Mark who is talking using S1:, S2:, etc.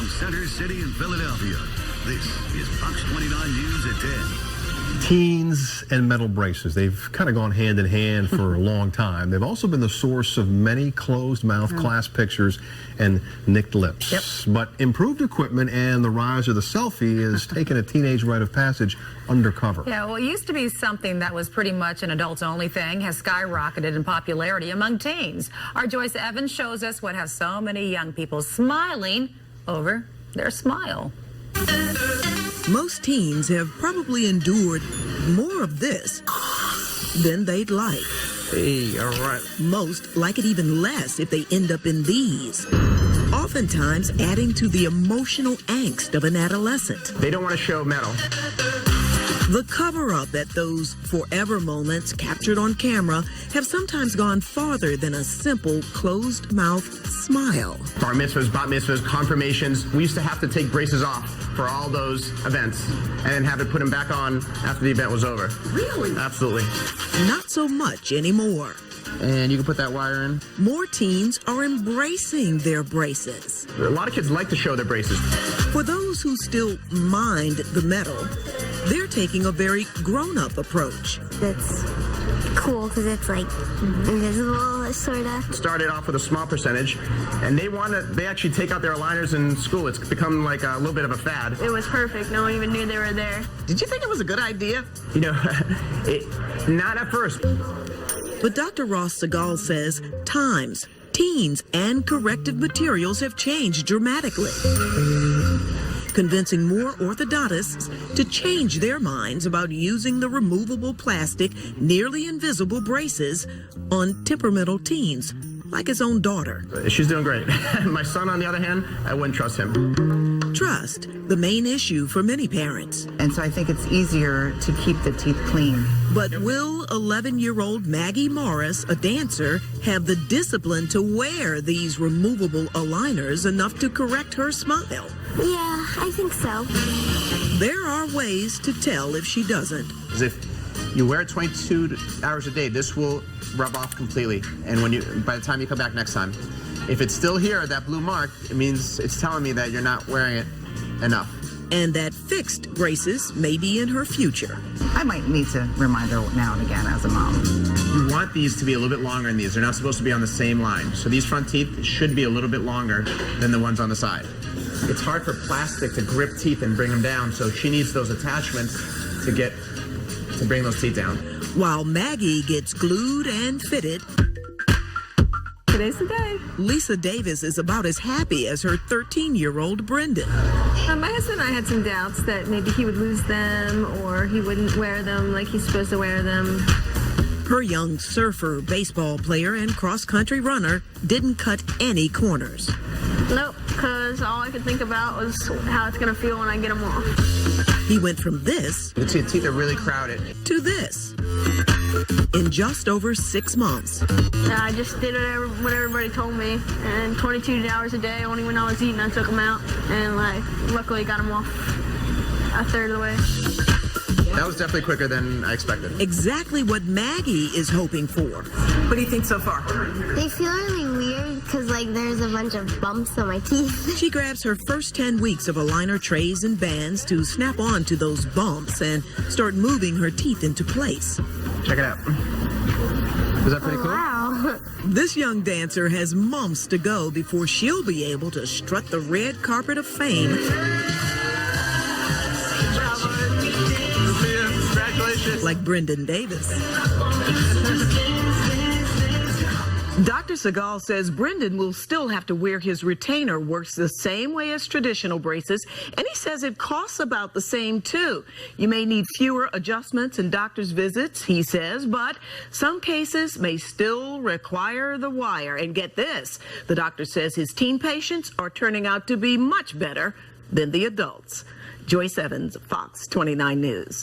S1: From Center City in Philadelphia, this is Fox 29 News at 10.
S2: Teens and metal braces, they've kind of gone hand in hand for a long time. They've also been the source of many closed mouth class pictures and nicked lips.
S3: Yep.
S2: But improved equipment and the rise of the selfie has taken a teenage rite of passage undercover.
S3: Yeah, well, it used to be something that was pretty much an adults-only thing, has skyrocketed in popularity among teens. Our Joyce Evans shows us what has so many young people smiling over their smile.
S4: Most teens have probably endured more of this than they'd like.
S5: Hey, all right.
S4: Most like it even less if they end up in these, oftentimes adding to the emotional angst of an adolescent.
S5: They don't want to show metal.
S4: The cover-up at those forever moments captured on camera have sometimes gone farther than a simple closed-mouth smile.
S5: Bar mitzvahs, bat mitzvahs, confirmations. We used to have to take braces off for all those events and then have it put them back on after the event was over.
S4: Really?
S5: Absolutely.
S4: Not so much anymore.
S5: And you can put that wire in.
S4: More teens are embracing their braces.
S5: A lot of kids like to show their braces.
S4: For those who still mind the metal, they're taking a very grown-up approach.
S6: That's cool because it's like invisible, sort of.
S5: Started off with a small percentage, and they actually take out their aligners in school. It's become like a little bit of a fad.
S7: It was perfect. No one even knew they were there.
S5: Did you think it was a good idea? You know, not at first.
S4: But Dr. Ross Segal says times, teens, and corrective materials have changed dramatically, convincing more orthodontists to change their minds about using the removable plastic, nearly invisible braces on temperamental teens, like his own daughter.
S5: She's doing great. My son, on the other hand, I wouldn't trust him.
S4: Trust, the main issue for many parents.
S8: And so I think it's easier to keep the teeth clean.
S4: But will 11-year-old Maggie Morris, a dancer, have the discipline to wear these removable aligners enough to correct her smile?
S6: Yeah, I think so.
S4: There are ways to tell if she doesn't.
S5: If you wear it 22 hours a day, this will rub off completely. And by the time you come back next time, if it's still here, that blue mark, it means it's telling me that you're not wearing it enough.
S4: And that fixed braces may be in her future.
S8: I might need to remind her now and again as a mom.
S5: You want these to be a little bit longer than these. They're not supposed to be on the same line. So these front teeth should be a little bit longer than the ones on the side. It's hard for plastic to grip teeth and bring them down, so she needs those attachments to bring those teeth down.
S4: While Maggie gets glued and fitted,
S7: Today's the day.
S4: Lisa Davis is about as happy as her 13-year-old Brendan.
S7: My husband and I had some doubts that maybe he would lose them or he wouldn't wear them like he's supposed to wear them.
S4: Her young surfer, baseball player, and cross-country runner didn't cut any corners.
S7: Nope, because all I could think about was how it's going to feel when I get them off.
S4: He went from this
S5: The teeth are really crowded.
S4: to this in just over 6 months.
S7: I just did what everybody told me, and 22 hours a day, only when I was eating, I took them out, and luckily got them off a third of the way.
S5: That was definitely quicker than I expected.
S4: Exactly what Maggie is hoping for.
S8: What do you think so far?
S6: They feel really weird because there's a bunch of bumps on my teeth.
S4: She grabs her first 10 weeks of aligner trays and bands to snap on to those bumps and start moving her teeth into place.
S5: Check it out. Was that pretty cool?
S6: Wow.
S4: This young dancer has months to go before she'll be able to strut the red carpet of fame
S5: Congratulations.
S4: like Brendan Davis. Dr. Segal says Brendan will still have to wear his retainer, works the same way as traditional braces, and he says it costs about the same too. You may need fewer adjustments and doctor's visits, he says, but some cases may still require the wire. And get this, the doctor says his teen patients are turning out to be much better than the adults. Joyce Evans, Fox 29 News.